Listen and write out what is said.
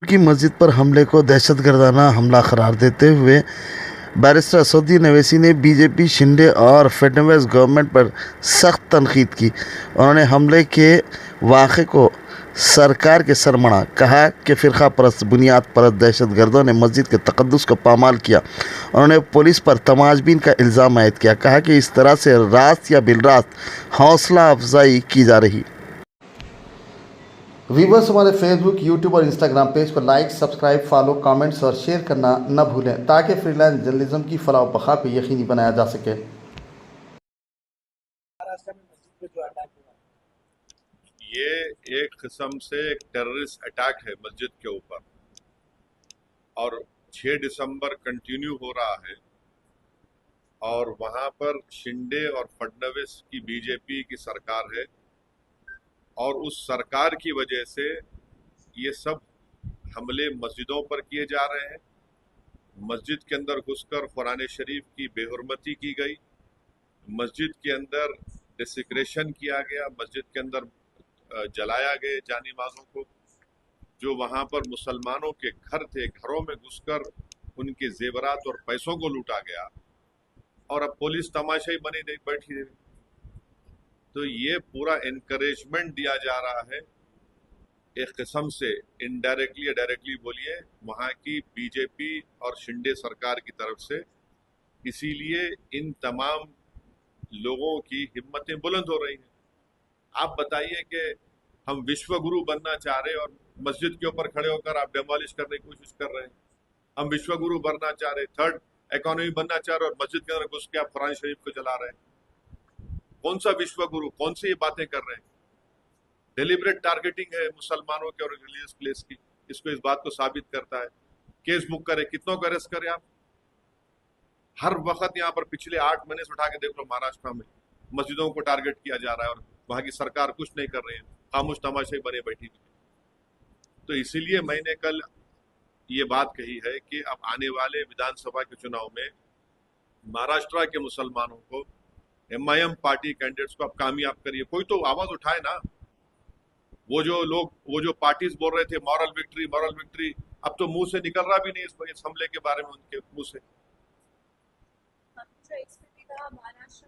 की मस्जिद पर हमले को दहशतगर्दाना हमला करार देते हुए बैरिस्टर असदुद्दीन ओवैसी ने बीजेपी, शिंदे और फडणवीस गवर्नमेंट पर सख्त तनकीद की। उन्होंने हमले के वाक़े को सरकार के सरमना कहा कि फ़िरका परस्त, बुनियाद परस्त दहशतगर्दों ने मस्जिद के तक़द्दुस को पामाल किया। उन्होंने पुलिस पर तमाशबीन का इल्ज़ाम आयद किया। कहा कि इस तरह से रास्त या बिलरास्त हौसला अफजाई की जा रही। व्यूवर्स, हमारे फेसबुक, यूट्यूब और इंस्टाग्राम पेज को लाइक, सब्सक्राइब, फॉलो, कमेंट्स और शेयर करना न भूलें ताकि फ्रीलांस जर्नलिज्म की फलाह व बखा को यकीनी बनाया जा सके। महाराष्ट्र में मस्जिद पे जो अटैक हुआ, ये एक किस्म से एक टेररिस्ट अटैक है मस्जिद के ऊपर और 6 दिसंबर कंटिन्यू हो रहा है और वहां पर शिंदे और फडणवीस की बीजेपी की सरकार है और उस सरकार की वजह से ये सब हमले मस्जिदों पर किए जा रहे हैं। मस्जिद के अंदर घुसकर कुरान शरीफ की बेहुरमती की गई, मस्जिद के अंदर डिसिक्रेशन किया गया, मस्जिद के अंदर जलाया गए जानी माज़ों को। जो वहां पर मुसलमानों के घर थे, घरों में घुसकर उनके जेवरात और पैसों को लूटा गया और अब पुलिस तमाशाई बनी नहीं बैठी है। तो ये पूरा एनकरेजमेंट दिया जा रहा है एक किस्म से, इनडायरेक्टली या डायरेक्टली बोलिए, वहां की बीजेपी और शिंदे सरकार की तरफ से। इसीलिए इन तमाम लोगों की हिम्मतें बुलंद हो रही हैं। आप बताइए कि हम विश्व गुरु बनना चाह रहे हैं और मस्जिद के ऊपर खड़े होकर आप डेमोलिश करने की कोशिश कर रहे हैं। हम विश्व गुरु बनना चाह रहे, थर्ड इकोनॉमी बनना चाह रहे और मस्जिद के अंदर घुस के आप कुरान शरीफ को जला रहे हैं। कौन सा विश्व गुरु, कौन सी ये बातें कर रहे हैं? डिलिबरेट टारगेटिंग है मुसलमानों के और रिलीजियस प्लेस की। इसको इस बात को साबित करता है। केस बुक करे, कितनों को अरेस्ट करे आप। हर वक्त यहाँ पर पिछले 8 महीने से उठा के देख लो, महाराष्ट्र में मस्जिदों को टारगेट किया जा रहा है और वहां की सरकार कुछ नहीं कर रही है, खामोश तमाशे बने बैठी हुई। तो इसीलिए मैंने कल ये बात कही है कि अब आने वाले विधानसभा के चुनाव में महाराष्ट्र के मुसलमानों को, एमआईएम पार्टी कैंडिडेट्स को आप कामयाब करिए। कोई तो आवाज उठाए ना। वो जो पार्टीज बोल रहे थे मॉरल विक्ट्री मॉरल विक्ट्री, अब तो मुंह से निकल रहा भी नहीं इस हमले के बारे में उनके मुंह से। इसमें भी कहा महाराष्ट्र